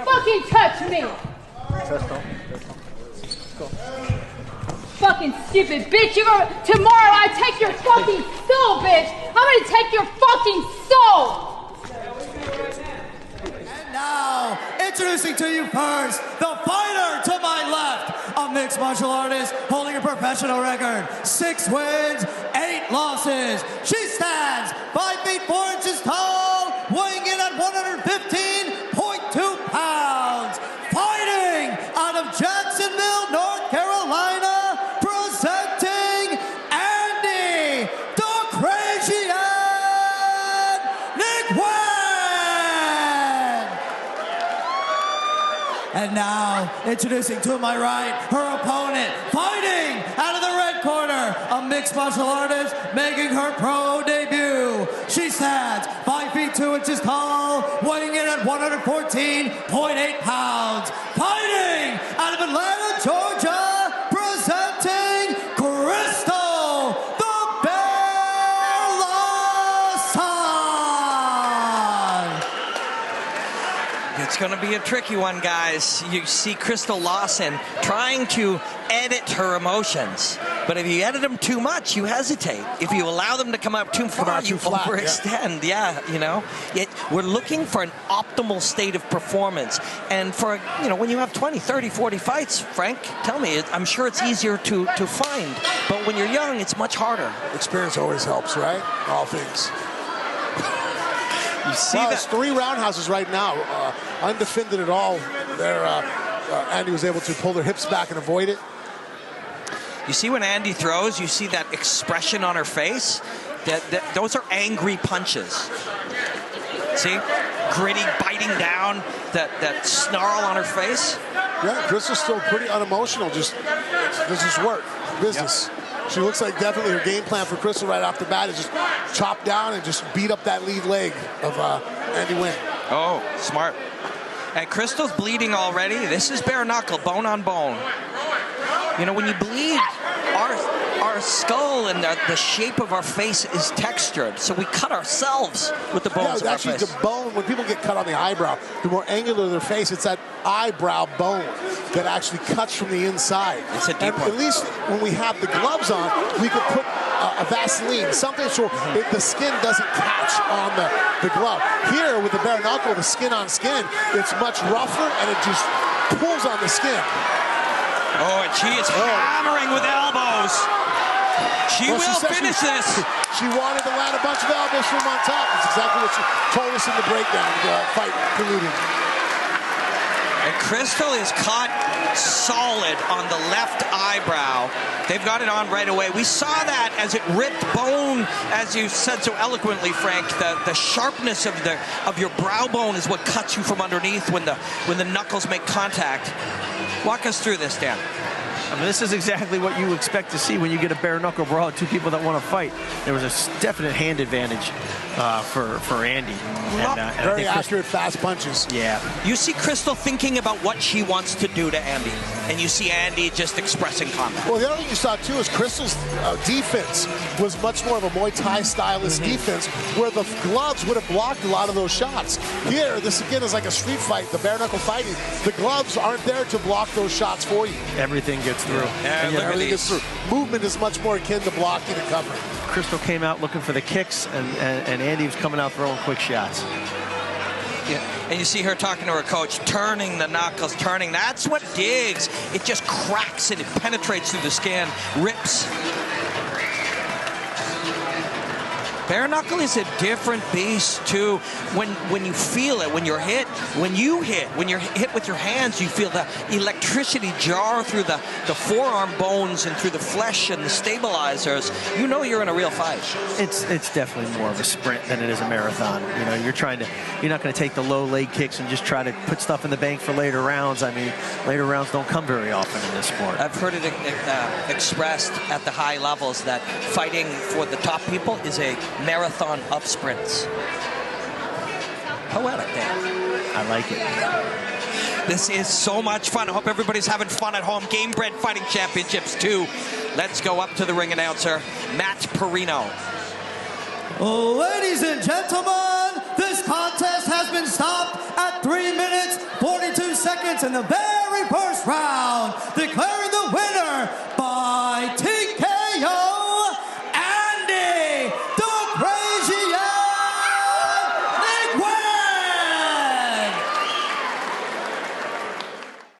fucking touch me. Go. Fucking stupid bitch. Tomorrow I take your fucking soul, bitch. I'm gonna take your fucking soul. And now, introducing to you first, the fighter to my left, a mixed martial artist holding a professional record, 6 wins, 8 losses. She stands 5 feet 4 inches tall, weighing in at 115.2 pounds. Fighting out of Jacksonville, North Carolina, presenting Andy the Crasian Nguyen. And now, introducing to my right, her opponent, fighting out of the red corner, a mixed martial artist making her pro debut. She stands 5 feet 2 inches tall, weighing in at 114.8 pounds. Fighting out of Atlanta, Georgia, presenting Crystal the Bear Lawson. It's going to be a tricky one, guys. You see Crystal Lawson trying to edit her emotions. But if you edit them too much, you hesitate. If you allow them to come up too far, you overextend. Yeah, you know. We're looking for an optimal state of performance. And for, you know, when you have 20, 30, 40 fights, Frank, tell me, I'm sure it's easier to find. But when you're young, it's much harder. Experience always helps, right? All things. You see It's 3 roundhouses right now, undefended at all. There, Andy was able to pull their hips back and avoid it. You see when Andy throws, you see that expression on her face? Those are angry punches. See? Gritty, biting down, that snarl on her face. Yeah, Crystal's still pretty unemotional. Just work, business. Yep. She looks like definitely her game plan for Crystal right off the bat is just chop down and just beat up that lead leg of Andy Nguyen. Oh, smart. And Crystal's bleeding already. This is bare knuckle, bone on bone. You know, when you bleed, our skull and the shape of our face is textured, so we cut ourselves with the bones of our face. Actually, the bone, when people get cut on the eyebrow, the more angular their face, it's that eyebrow bone that actually cuts from the inside. It's a deep one. At least when we have the gloves on, we could put a Vaseline, something so the skin doesn't catch on the glove. Here, with the bare knuckle, the skin on skin, it's much rougher and it just pulls on the skin. Oh, and she is hammering with elbows. She will finish this. She wanted to land a bunch of elbows from on top. That's exactly what she told us in the breakdown, fight preluding. And Crystal is caught solid on the left eyebrow. They've got it on right away. We saw that as it ripped bone, as you said so eloquently, Frank. The sharpness of your brow bone is what cuts you from underneath when the knuckles make contact. Walk us through this, Dan. I mean, this is exactly what you expect to see when you get a bare knuckle brawl, 2 people that want to fight. There was a definite hand advantage for Andy. Very accurate, fast punches. Yeah. You see Crystal thinking about what she wants to do to Andy, and you see Andy just expressing combat. Well, the other thing you saw, too, is Crystal's defense was much more of a Muay Thai stylist defense, where the gloves would have blocked a lot of those shots. Here, this again is like a street fight, the bare knuckle fighting. The gloves aren't there to block those shots for you. Everything gets through. Yeah, everything gets through. Movement is much more akin to blocking and covering. Crystal came out looking for the kicks, and Andy was coming out throwing quick shots. Yeah. And you see her talking to her coach, turning the knuckles, turning. That's what digs. It just cracks and it penetrates through the skin, rips. Bare knuckle is a different beast too. When you feel it, when you're hit, when you're hit with your hands, you feel the electricity jar through the forearm bones and through the flesh and the stabilizers. You know you're in a real fight. It's definitely more of a sprint than it is a marathon. You know, you're not going to take the low leg kicks and just try to put stuff in the bank for later rounds. I mean, later rounds don't come very often in this sport. I've heard it expressed at the high levels that fighting for the top people is a marathon of sprints. Poetic, Dan. I like it. This is so much fun. I hope everybody's having fun at home. Gamebred Fighting Championships 2. Let's go up to the ring announcer, Matt Perino. Ladies and gentlemen, this contest has been stopped at 3 minutes, 42 commence in the very first round, declaring